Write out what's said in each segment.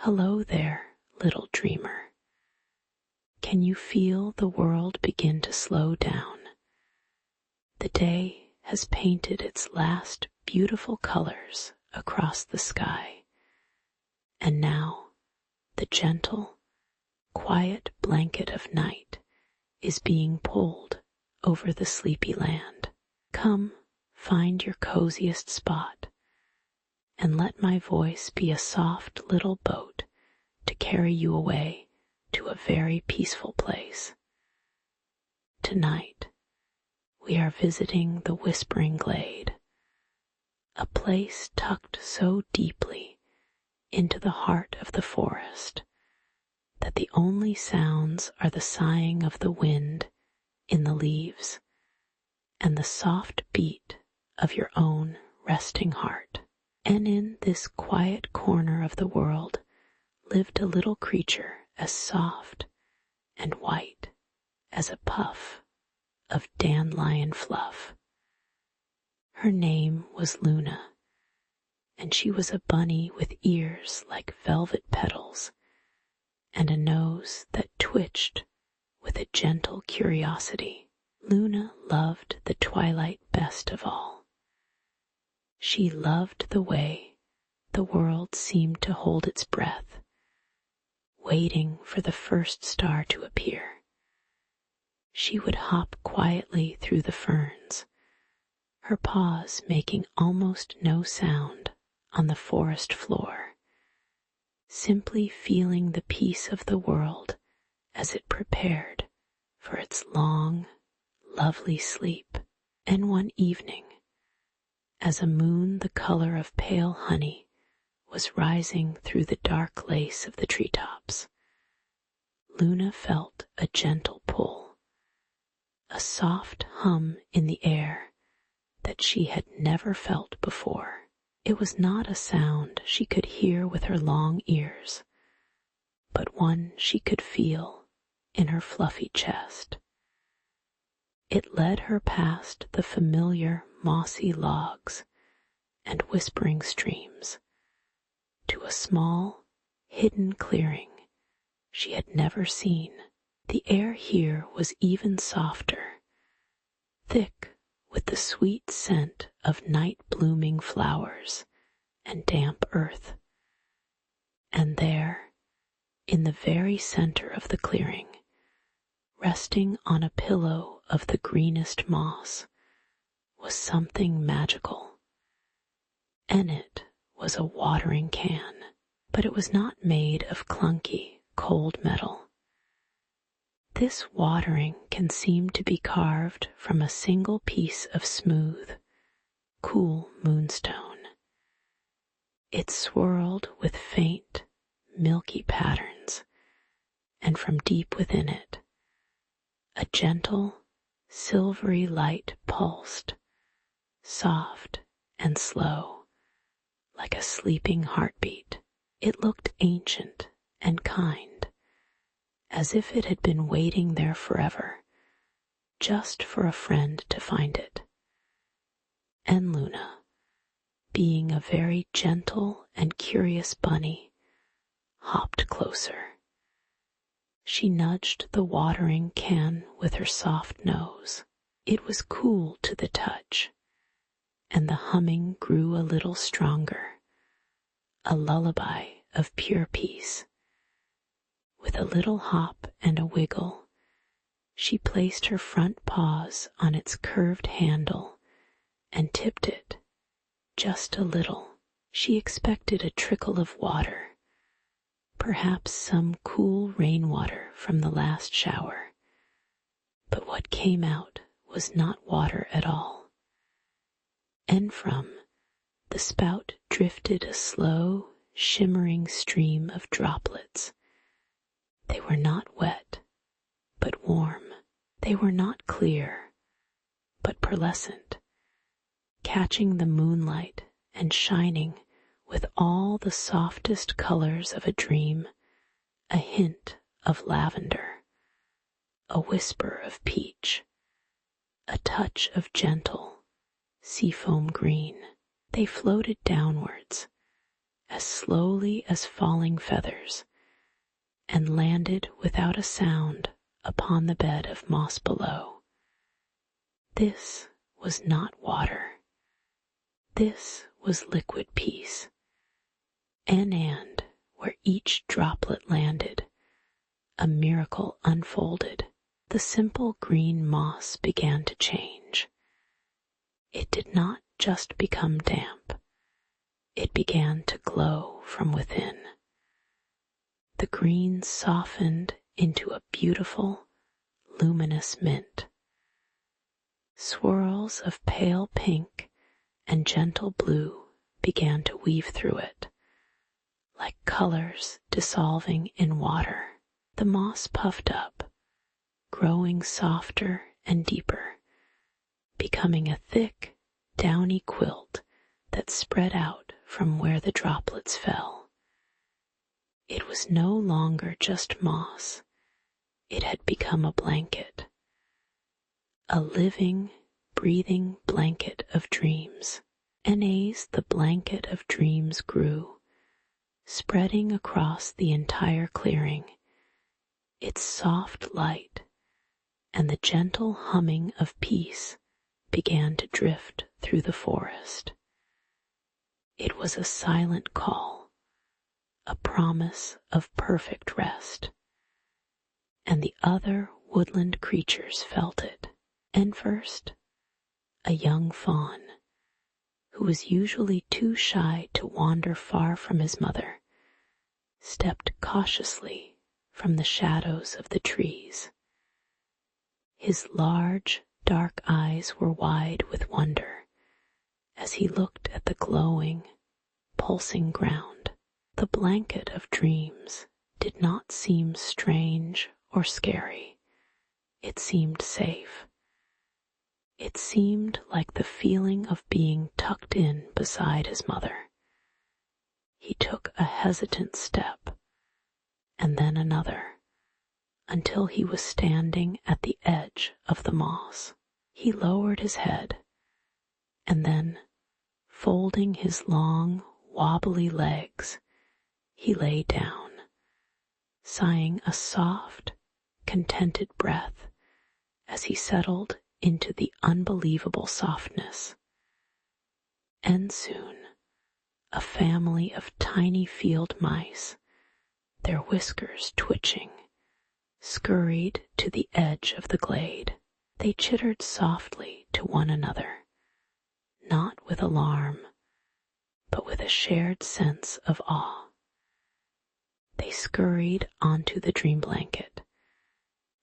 Hello there, little dreamer. Can you feel the world begin to slow down? The day has painted its last beautiful colors across the sky, and now the gentle, quiet blanket of night is being pulled over the sleepy land. Come, find your coziest spot, and let my voice be a soft little boat to carry you away to a very peaceful place. Tonight, we are visiting the Whispering Glade, a place tucked so deeply into the heart of the forest that the only sounds are the sighing of the wind in the leaves and the soft beat of your own resting heart. And in this quiet corner of the world lived a little creature as soft and white as a puff of dandelion fluff. Her name was Luna, and she was a bunny with ears like velvet petals and a nose that twitched with a gentle curiosity. Luna loved the twilight best of all. She loved the way the world seemed to hold its breath, waiting for the first star to appear. She would hop quietly through the ferns, her paws making almost no sound on the forest floor, simply feeling the peace of the world as it prepared for its long, lovely sleep. And one evening, as a moon the color of pale honey was rising through the dark lace of the treetops, Luna felt a gentle pull, a soft hum in the air that she had never felt before. It was not a sound she could hear with her long ears, but one she could feel in her fluffy chest. It led her past the familiar mossy logs and whispering streams to a small, hidden clearing she had never seen. The air here was even softer, thick with the sweet scent of night-blooming flowers and damp earth. And there, in the very center of the clearing, resting on a pillow of the greenest moss, was something magical. In it was a watering can, but it was not made of clunky, cold metal. This watering can seemed to be carved from a single piece of smooth, cool moonstone. It swirled with faint, milky patterns, and from deep within it, a gentle, silvery light pulsed, soft and slow, like a sleeping heartbeat. It looked ancient and kind, as if it had been waiting there forever, just for a friend to find it. And Luna, being a very gentle and curious bunny, hopped closer. She nudged the watering can with her soft nose. It was cool to the touch, and the humming grew a little stronger, a lullaby of pure peace. With a little hop and a wiggle, she placed her front paws on its curved handle and tipped it just a little. She expected a trickle of water, perhaps some cool rainwater from the last shower, but what came out was not water at all. And from the spout drifted a slow, shimmering stream of droplets. They were not wet, but warm. They were not clear, but pearlescent, catching the moonlight and shining with all the softest colors of a dream, a hint of lavender, a whisper of peach, a touch of gentle seafoam green. They floated downwards as slowly as falling feathers, and landed without a sound upon the bed of moss below. This was not water. This was liquid peace. And where each droplet landed, a miracle unfolded. The simple green moss began to change. It did not just become damp. It began to glow from within. The green softened into a beautiful, luminous mint. Swirls of pale pink and gentle blue began to weave through it, like colors dissolving in water. The moss puffed up, growing softer and deeper, becoming a thick, downy quilt that spread out from where the droplets fell. It was no longer just moss. It had become a blanket, a living, breathing blanket of dreams. And as the blanket of dreams grew, spreading across the entire clearing, its soft light and the gentle humming of peace began to drift through the forest. It was a silent call, a promise of perfect rest, and the other woodland creatures felt it. And first, a young fawn, who was usually too shy to wander far from his mother, stepped cautiously from the shadows of the trees. His large, dark eyes were wide with wonder as he looked at the glowing, pulsing ground. The blanket of dreams did not seem strange or scary. It seemed safe. It seemed like the feeling of being tucked in beside his mother. He took a hesitant step, and then another, until he was standing at the edge of the moss. He lowered his head, and then, folding his long, wobbly legs, he lay down, sighing a soft, contented breath as he settled into the unbelievable softness. And soon, a family of tiny field mice, their whiskers twitching, scurried to the edge of the glade. They chittered softly to one another, not with alarm, but with a shared sense of awe. They scurried onto the dream blanket,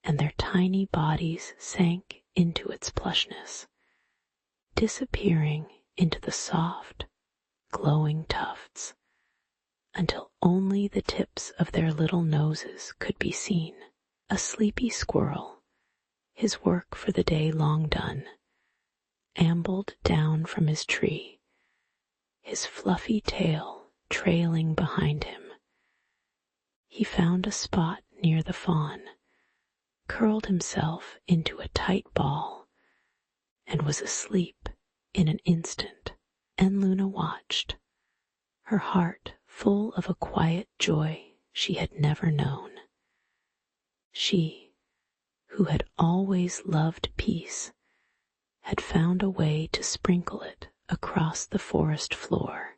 and their tiny bodies sank into its plushness, disappearing into the soft, glowing tufts, until only the tips of their little noses could be seen. A sleepy squirrel, his work for the day long done, ambled down from his tree, his fluffy tail trailing behind him. He found a spot near the fawn, curled himself into a tight ball, and was asleep in an instant. And Luna watched, her heart full of a quiet joy she had never known. She, who had always loved peace, had found a way to sprinkle it across the forest floor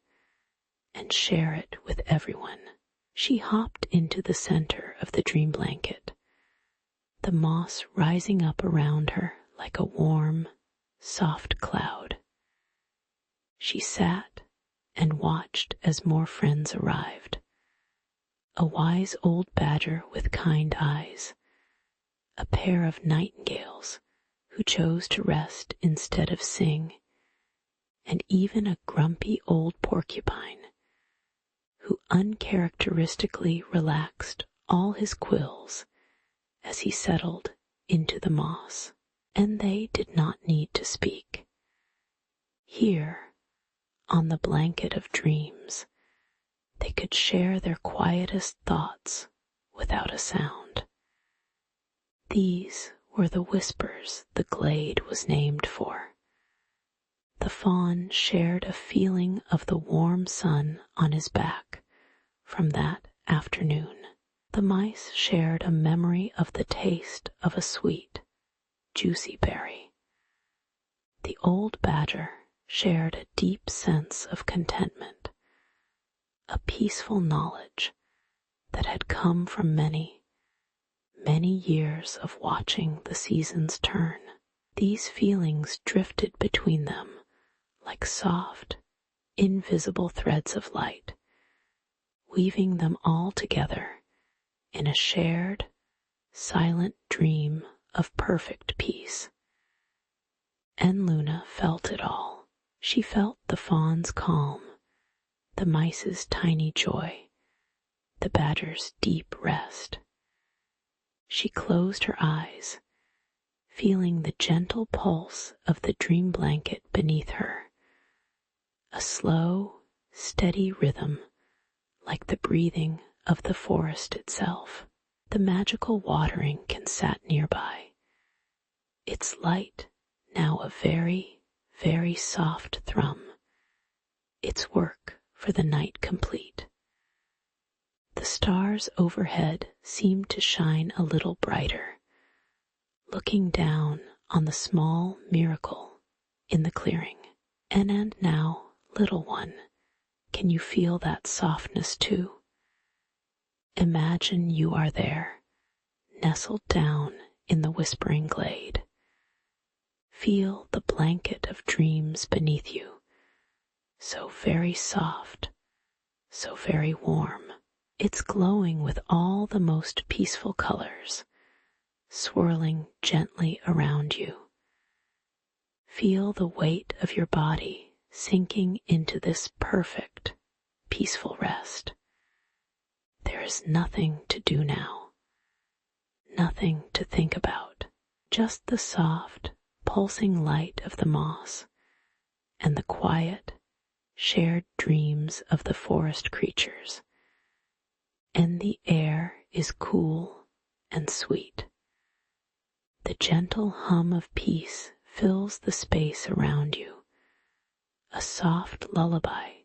and share it with everyone. She hopped into the center of the dream blanket, the moss rising up around her like a warm, soft cloud. She sat and watched as more friends arrived. A wise old badger with kind eyes, a pair of nightingales who chose to rest instead of sing, and even a grumpy old porcupine who uncharacteristically relaxed all his quills as he settled into the moss. And they did not need to speak. Here, on the blanket of dreams, they could share their quietest thoughts without a sound. These were the whispers the glade was named for, The fawn shared a feeling of the warm sun on his back from that afternoon. The mice shared a memory of the taste of a sweet, juicy berry. The old badger shared a deep sense of contentment, a peaceful knowledge that had come from many, many years of watching the seasons turn. These feelings drifted between them like soft, invisible threads of light, weaving them all together in a shared, silent dream of perfect peace. And Luna felt it all. She felt the fawn's calm, the mice's tiny joy, the badger's deep rest. She closed her eyes, feeling the gentle pulse of the dream blanket beneath her, a slow, steady rhythm like the breathing of the forest itself. The magical watering can sat nearby, its light now a very, very soft thrum, its work for the night complete. The stars overhead seemed to shine a little brighter, looking down on the small miracle in the clearing. And now, little one, can you feel that softness too? Imagine you are there, nestled down in the whispering glade. Feel the blanket of dreams beneath you, so very soft, so very warm. It's glowing with all the most peaceful colors, swirling gently around you. Feel the weight of your body sinking into this perfect, peaceful rest. There is nothing to do now, nothing to think about, just the soft, pulsing light of the moss and the quiet, shared dreams of the forest creatures. And the air is cool and sweet. The gentle hum of peace fills the space around you, a soft lullaby